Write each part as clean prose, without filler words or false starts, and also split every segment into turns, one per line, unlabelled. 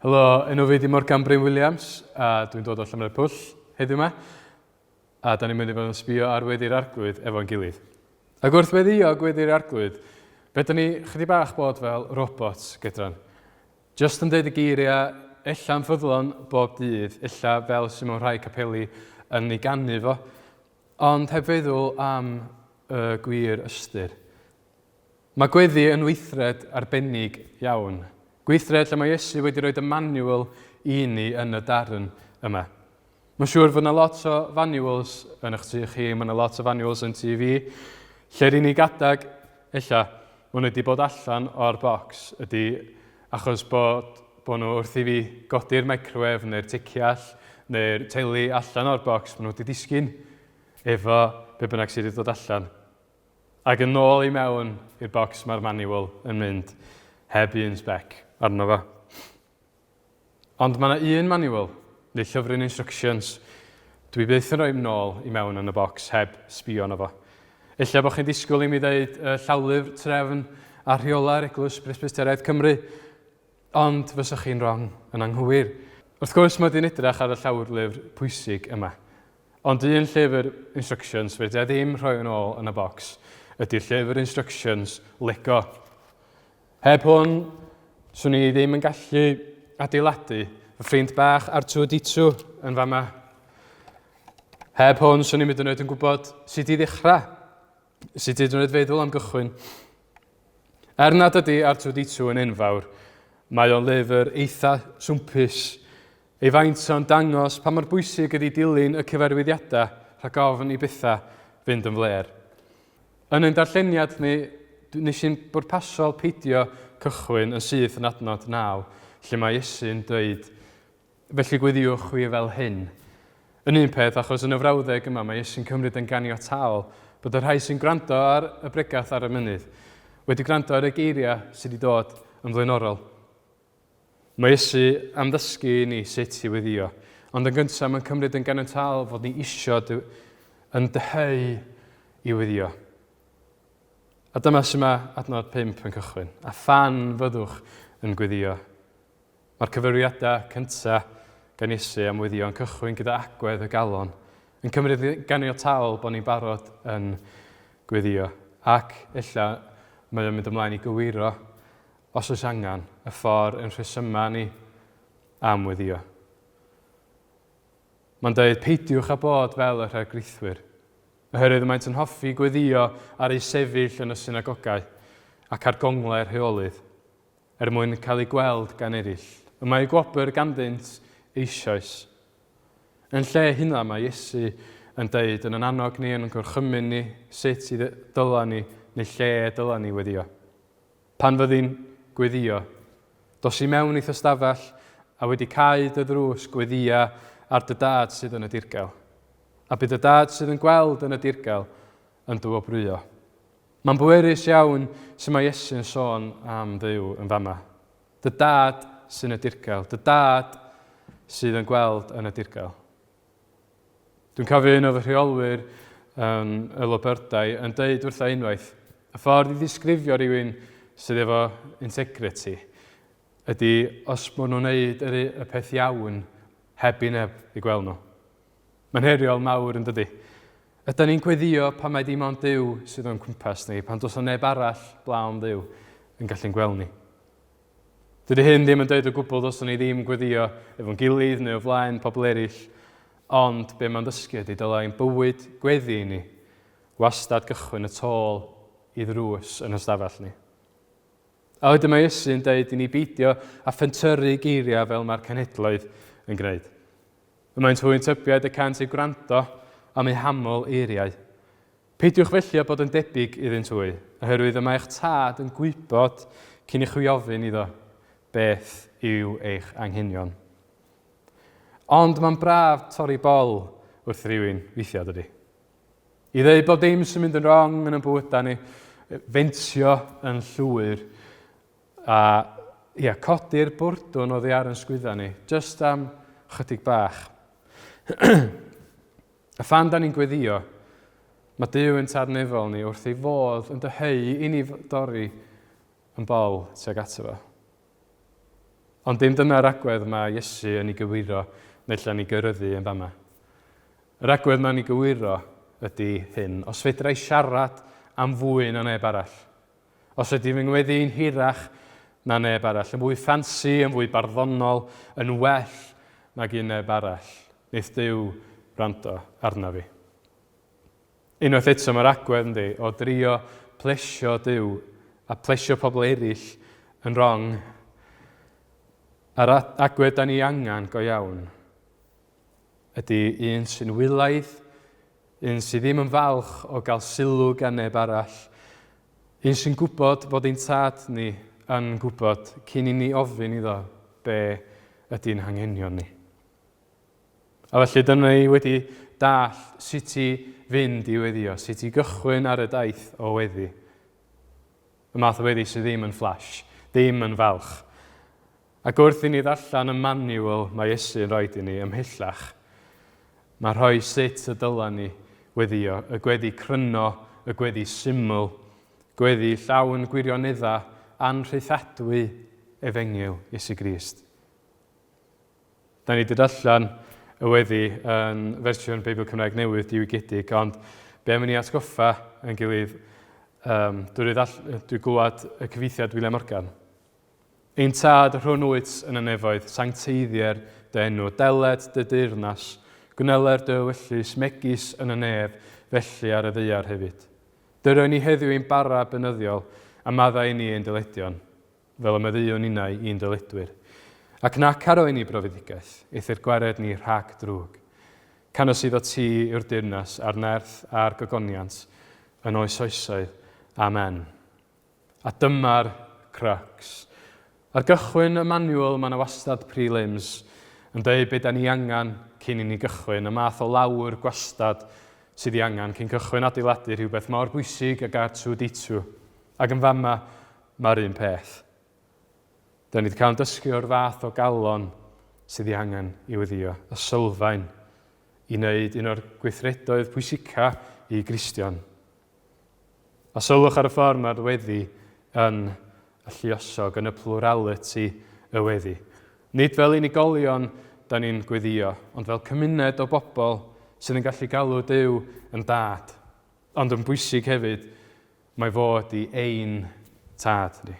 Helo, enw fi di Bryn a dwi'n dod o Llanfair Pwll heddiw yma. A da ni'n mynd i fod yn sbio ar Gweddi'r Arglwydd efo'n gilydd. Ac wrth weddio Gweddi'r Arglwydd, fe da ni chydig bach bod fel robots gydran. Just yn deud y geiriau, ella'n ffyddlon bob dydd, ella fel sy'n mewn rhai capeli yn ei gannu fo, ond heb feddwl am y gwir ystyr. Mae gweddi yn weithred arbennig iawn. Gweithred lle mae Iesu wedi rhoi y manual i ni yn y darn yma. Mae'n siŵr fod yna lot o manuals yn eich tu chi, mae yna lot o manuals yn tu fi, lle'r unig adag, ella, mae nhw wedi bod allan o'r bocs, ydy achos bod nhw wrth i fi godi'r microwave neu'r ticiall neu'r teulu allan o'r bocs, mae nhw wedi disgyn efo be bynnag sydd wedi dod allan. Ac yn ôl i mewn i'r bocs mae'r manual yn mynd heb un spec arno fo. Ond mae yna un manual, neu llyfryn instructions, dwi byth yn rhoi nôl i mewn yn y bocs heb sbio arno fo. Ella bod chi'n disgwyl i mi ddeud llawlyfr trefn a rheola'r Eglwys Presbyteriaeth Cymru, ond fysach chi'n wrong yn anghywir. Wrth gwrs mae wedi'n edrych ar y llawlyfr pwysig yma. Ond un llyfr instructions wedi ddim rhoi yn ôl yn y bocs ydy'r llyfr instructions Lego. Heb hwn, swn i ddim yn gallu adeiladu fy ffrind bach R2-D2 yn fama. Heb hwn, swn i'n mynd yn gwybod sut i ddechrau, sut i feddwl am gychwyn. Nad ydy R2-D2 yn enfawr, mae o'n lyfr eitha swmpus. Ei faint o'n dangos pa mor bwysig ydy dilyn y cyfarwyddiadau rhag ofn i bethau fynd yn fler. Yn ein darlleniad ni, nes i'n bwrpasol peidio cychwyn yn syth yn adnod 9, lle mae Iesu'n dweud, felly gweddiwch wi fel hyn. Yn un peth, achos yn y frawddeg yma, mae Iesu'n cymryd yn ganiataol bod y rhai sy'n gwrando ar y bregath ar y mynydd wedi gwrando ar y geiriau sydd wedi dod yn flaenorol. Mae Iesu am ddysgu ni sut i weddio, ond yn gyntaf mae'n cymryd yn ganiataol fod ni isio yn dyheu i weddio. A dyma sy'n mae adnod 5 yn cychwyn. A phan fyddwch yn gweddio. Mae'r cyfarwyddiadau cyntaf gan Iesu am weddio yn cychwyn gyda agwedd y galon, yn cymryd ganiataol bod ni'n barod yn gweddio. Ac ella mae o'n mynd ymlaen i gywiro, os oes angen, y ffordd yn rhesyma ni am weddio. Mae'n dweud, peidiwch â bod fel y rhagrythwyr. Oherwydd maent yn hoffi gweddio ar ei sefyll yn y synagogau ac ar gonglau rheolydd, mwyn cael ei gweld gan eraill. Y mae gwobr ganddynt eisoes. Yn lle hynna mae Iesu yn dweud yn annog ni yn gorchymyn ni sut i dyla ni neu lle dyla ni weddio. Pan fyddi'n gweddio, dos i mewn i'th ystafell a wedi cael dy ddrws gweddia ar dy dad sydd yn y dirgel. A bydd y dad sydd yn gweld yn y dirgel yn dywobrwyo. Mae'n bwerus iawn sy'n mae Iesu'n sôn am Dduw yn fama. Dy dad sy'n y dirgel, dy dad sydd yn gweld yn y dirgel. Dwi'n cofio un o fy rheolwyr yn y Lobyrdau yn dweud wrtha unwaith, y ffordd i ddisgrifio rhywun sydd efo integrity ydy os maen nhw'n gwneud y peth iawn heb i neb i gweld nhw. Mae'n heriol mawr yn dydy. Ydyn ni'n gweddio pan mae dim ond Duw sydd o'n cwmpas ni, pan does o neb arall blawn Duw yn gallu'n gweld ni. Dydy hyn ddim yn dweud o gwbl os ni ddim gweddio efo'n gilydd neu o flaen pobl eraill, ond be mae'n dysgu ydy dylai'n bywyd gweddi ni, wastad gychwyn y tôl i ddrws yn ystafell ni. A wedyn mae Iesu'n dweud i ni beidio a phentyrru geiriau fel mae'r cenhedloedd yn gwneud. Mae'n hwy'n tybiad y cant ei gwrando am ei haml eiriau. Peidiwch felly a bod yn debyg iddynt hwy, oherwydd y mae eich tad yn gwybod cyn i chi ofyn iddo beth yw eich anghenion. Ond mae'n braf torri bol wrth rhywun weithiau dydy. I ddweud bod dim sy'n mynd yn wrong yn y bywydau ni, fentio yn llwyr a codi'r bwrdwn oddi ar yn sgwydda ni, jyst am chydig bach. A phan da ni'n gweddio, mae Duw yn tarnifol ni wrth ei fodd yn dyheu i ni dorri yn bol tuag ato fo. Ond dim dyna'r agwedd mae Iesu yn ei gywiro neu lle ni gyrryddu yn fama. Yr agwedd mae'n ei gywiro ydy hyn. Os fedra i siarad am fwy na neb arall, os ydy fy ngweddi'n hirach na neb arall, yn fwy ffansi, yn fwy barddonol, yn well nag un neb arall, wneith Duw wrando arna fi. Unwaith eto mae'r agwedd yndi, o drio plesio Duw a plesio pobl eraill yn wrong. A'r agwedd da ni angen go iawn ydy un sy'n wylaidd, un sy'n ddim yn falch o gael sylw gan neb arall, un sy'n gwybod bod ein tad ni yn gwybod cyn i ni ofyn iddo be ydy'n hanghenion ni. A felly dyna ni wedi dall sut i fynd i weddio, sut i gychwyn ar y daith o weddi. Y math o weddi sydd ddim yn flash, ddim yn falch. Ac wrth i ni ddarllen y manual mae Iesu'n rhoi i ni ymhellach, mae rhoi sut y dylan ni weddio, y gweddi cryno, y gweddi syml, gweddi llawn gwirionedda anrhythadwy efengyl Iesu Grist. Da ni wedi darllen y weddi yn fersiwn Beibl Cymraeg Newydd diwygiedig, ond be am i ni atgoffa yn gilydd, dwi glwad y cyfeithiad William Morgan. Ein tad rhwng wyt yn y nefoedd, sancteiddiau'r dy enw, deled dy deyrnas, gwneler dy wyllus, megis yn y nef, felly ar y ddeiar hefyd. Dyro ni heddiw ein bara benyddiol, a maddau ni ein dyledion, fel y meddiwn unau un dyledwyr. Ac nac aro ni brofedigaeth, eithyr gwared ni rhag drwg. Canos iddo ti yw'r deyrnas a'r nerth a'r gogoniant, yn oes oesoedd. Amen. A dyma'r crux. Ar gychwyn y manual mae yna wastad prelims yn dweud beth da ni angen cyn i ni gychwyn, y math o lawr gwastad sydd i angen cyn cychwyn adeiladu rhywbeth mor bwysig ag R2D2. Ac yn fama mae'r un peth. Da ni wedi cael yn dysgu o'r fath o galon sydd i angen i weddio, y sylfaen, i wneud un o'r gweithredoedd pwysica i Gristion. A sylwch ar y ffordd mae'r weddi yn y lluosog, yn y plurality y weddi. Nid fel unigolion da ni'n gweddio, ond fel cymuned o bobl sydd yn gallu galw Duw yn dad. Ond yn bwysig hefyd, mae fod i ein tad ni.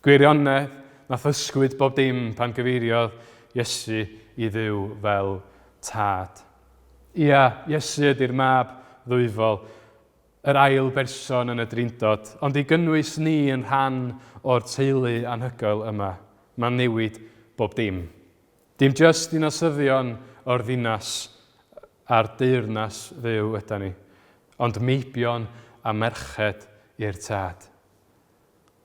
Gwirionedd nath ysgwyd bob dim pan gyfeiriodd Iesu i Dduw fel tad. Ia, Iesu ydy'r mab ddwyfol, yr ail berson yn y drindod, ond i gynnwys ni yn rhan o'r teulu anhygoel yma, mae'n newid bob dim. Dim jyst dinasyddion o'r ddinas a'r deyrnas Dduw yda ni, ond meibion a merched i'r tad.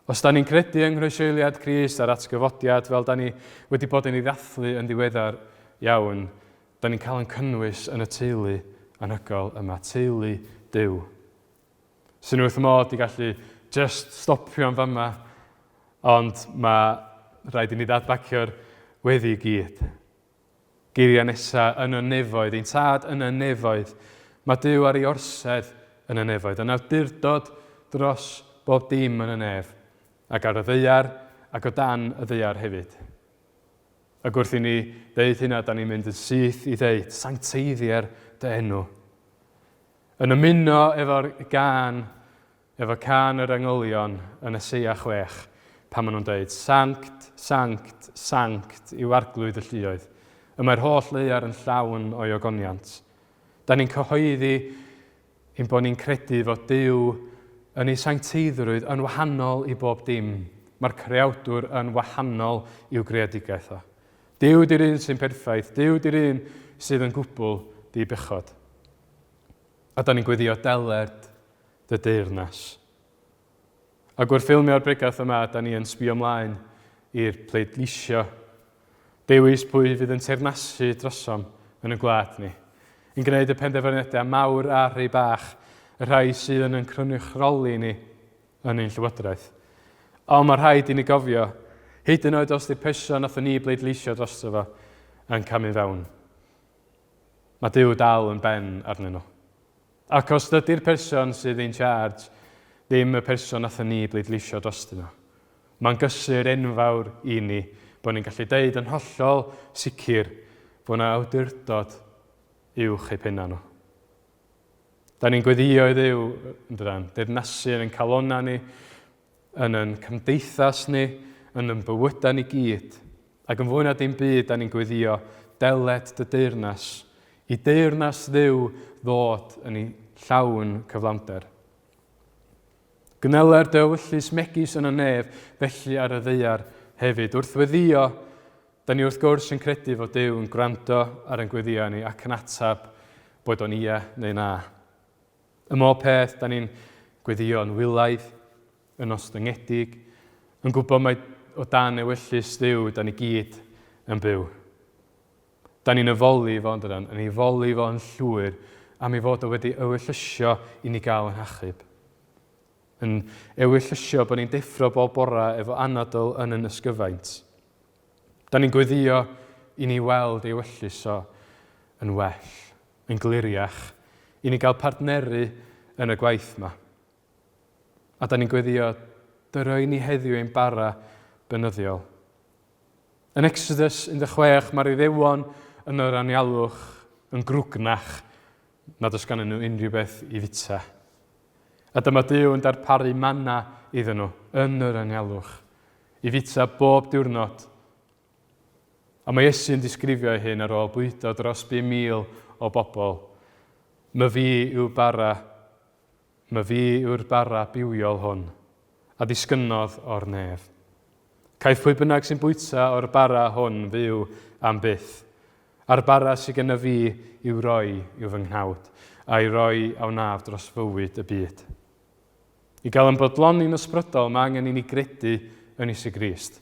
Os da ni'n credu yng nghroeshoeliad Crist a'r atgyfodiad fel da ni wedi bod yn ei ddathlu yn ddiweddar iawn, da ni'n cael yn cynnwys yn y teulu anhygoel yma, teulu Duw. Sy'n wrth modd i gallu just stopio yn fama, ond mae rhaid i ni ddadbacio'r weddi i gyd. Geiriau nesaf yn y nefoedd, ein tad yn y nefoedd. Mae Duw ar ei orsedd yn y nefoedd. Yn awdurdod dros bob dim yn y nef, ac ar y ddeiar ac o dan y ddeiar hefyd. Ac wrth i ni ddeud hynna, da ni'n mynd yn syth i ddeud, sancteiddiau'r dy enw. Yn ymuno efo can yr angylion yn Eseia 6, pan maen nhw'n dweud, sanct, sanct, sanct i'w arglwydd y lluoedd. Y mae'r holl leiar yn llawn o'i ogoniant. Da ni'n cyhoeddi ein bod ni'n credu fod Duw yn ei sancteiddrwydd yn wahanol i bob dim. Mae'r creawdwr yn wahanol i'w greadigaeth o. Duw di'r un sy'n perffaith, Duw di'r un sydd yn gwbl di-bechod. A da ni'n gweddio deled dy deyrnas. Ac wrth ffilmio'r bregaeth yma, da ni yn sbio ymlaen i'r pleidleisio. Dewis pwy fydd yn teyrnasu drosom yn y gwlad ni. Yn gwneud y penderfyniadau mawr a rhai bach, y rhai sydd yn cronuchroli ni yn ein llywodraeth. Ond mae rhaid i ni gofio, hyd yn oed os di'r person nath ni bleidleisio drosto fo yn camu fewn. Mae Duw dal yn ben arnyn nhw. Ac os dydy'r person sydd in charge ddim y person nath ni bleidleisio drosto nhw, mae'n gysur enfawr i ni bod ni'n gallu deud yn hollol sicr bod yna awdurdod uwch eu penna nhw. Da ni'n gweddio i Dduw, deyrnasu yn ein calonna ni, yn ein cymdeithas ni, yn ein bywydau ni gyd. Ac yn fwy na dim byd, da ni'n gweddio deled dy deyrnas, i deyrnas Dduw ddod yn ei llawn cyflawnder. Gynneler dywyllus megis yn y nef, felly ar y ddeiar hefyd. Wrth weddio, da ni wrth gwrs yn credu fod Duw yn gwrando ar ein gweddio ni ac yn atab bod o'n ie neu na. Y mo peth, da ni'n gweddio yn wilaidd, yn ostyngedig, yn gwybod mai o dan ewyllus Duw, da ni gyd yn byw. Da ni'n yfolu fo, yn yfolu fo yn llwyr, am ei fod o wedi ewyllysio i ni gael yn hachub. Yn ewyllysio bod ni'n deffro bob bora efo anadl yn yn ysgyfaint. Da ni'n gweddio i ni weld ei ewyllus o yn well, yn gliriach, i ni gael partneru yn y gwaith yma. A da ni'n gweddio dyroi ni heddiw ein bara benyddiol. Yn Exodus 16, mae'r Iddewon yn yr anialwch yn grwgnach nad oes gan nhw unrhyw beth i fita. A dyma Duw yn darparu manna iddyn nhw yn yr anialwch, i fita bob diwrnod. A mae Iesu'n disgrifio hyn ar ôl bwydo dros 5,000 o bobl. My fi yw'r bara biwiol hwn, a disgynnodd o'r nef. Caiff pwy bynnag sy'n bwyta o'r bara hwn fyw am byth. A'r bara sydd genna fi i'w roi i'w fy nghnawd, a'i roi a wnaf dros fywyd y byd. I gael yn bodloni'n ysbrydol, mae angen i ni gredu yn Iesu Grist.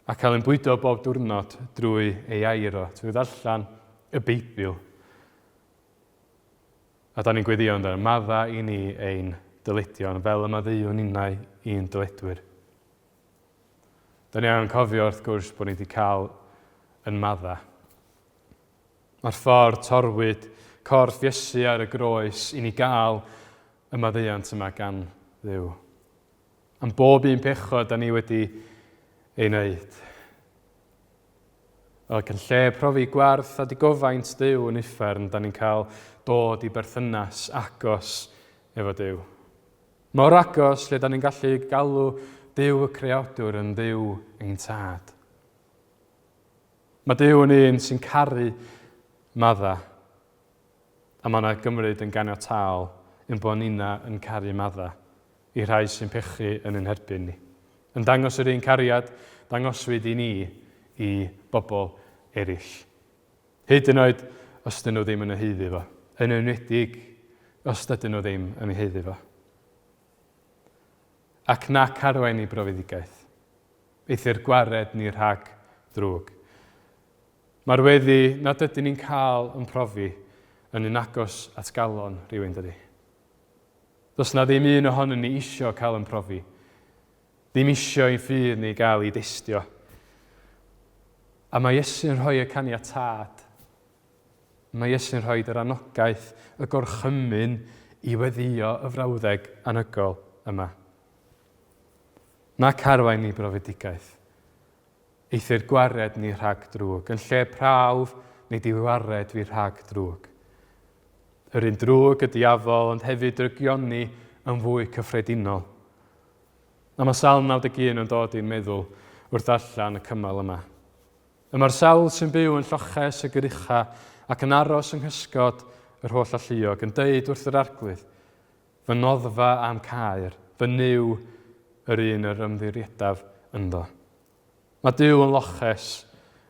A cael yn bwydo bob diwrnod drwy ei air o, trwy ddarllen y Beibl. A da ni'n gweddio yn madda i ni ein dyledion, fel y maddeuwn innau i'n dyledwyr. Da ni angen cofio wrth gwrs bod ni wedi cael yn madda. Mae'r ffordd torwyd corff Iesu ar y groes i ni gael y maddeuant yma gan Dduw. Am bob un pechod da ni wedi ei wneud. Ac yn lle profi gwarth a digofaint Dduw yn uffern, da ni'n cael dod i berthynas agos efo Dduw. Mor agos lle da ni'n gallu galw Dduw y Creadwr yn Dduw ein tad. Mae Dduw yn un sy'n caru madda, a mae yna gymryd yn ganiataol yn bod ni'na yn caru madda i rhai sy'n pechu yn ein herbyn ni. Yn dangos yr un cariad, dangoswyd i ni i bobl eraill. Hyd yn oed os dyn nhw ddim yn ei heiddi fo. Yn enwedig os dydyn nhw ddim yn ei heiddi fo. Ac nac arwain i brofedigaeth. Eithyr gwared ni rhag drwg. Mae'r weddi nad ydyn ni'n cael yn profi yn un agos at galon rhywun dydy. Does na ddim un ohonyn ni isio cael yn profi. Ddim isio i ffydd ni gael i destio. A mae Iesu'n rhoi y caniatâd. Mae Iesu'n rhoi yr anogaeth, y gorchymyn i weddio y frawddeg anygol yma. Nac arwain ni brofedigaeth. Eithyr gwared ni rhag drwg, yn lle prawf neu diwared fi rhag drwg. Yr un drwg y diafol, ond hefyd yr gionni yn fwy cyffredinol. A mae Salm 91 yn dod i'n meddwl wrth allan y cymal yma. Y mae'r sawl sy'n byw yn lloches y gyrucha ac yn aros yng nghysgod yr holl alluog, yn deud wrth yr arglwydd, fy noddfa am caer, fy niw yr un yr ymddiriedaf ynddo. Mae Duw yn loches,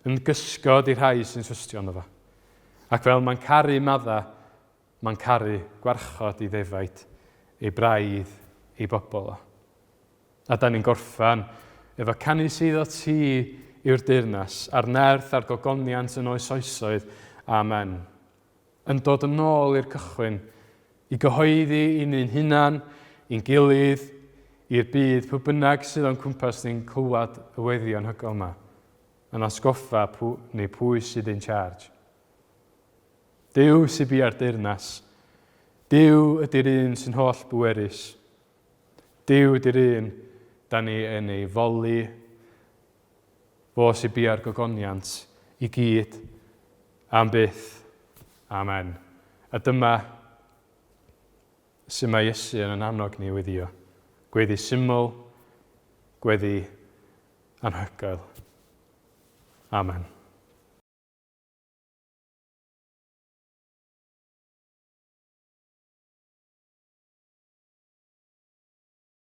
yn gysgod i'r rhai sy'n trystio ynddo fo. Ac fel mae'n caru madda, mae'n caru gwarchod i ddefaid, ei braidd, ei bobl o. A da ni'n gorffan efo canu sydd o ti i'r deyrnas, a'r nerth a'r gogoniant yn oes oesoedd. Amen. Yn dod yn ôl i'r cychwyn, i gyhoeddi i ni'n hunan, i'n gilydd, i'r byd pwy bynnag sydd o'n cwmpas ni'n clywed y weddi anhygoel yma, yn atgoffa neu pwy sydd in charge. Duw sy'n bu ar deyrnas. Duw ydy'r un sy'n holl bwerus. Duw ydy'r un da ni yn ei foli fo sy'n bia'r gogoniant i gyd am byth. Amen. A dyma sy'n mae Iesu yn annog ni weddio. Gweddi syml, gweddi anhygoel. Amen.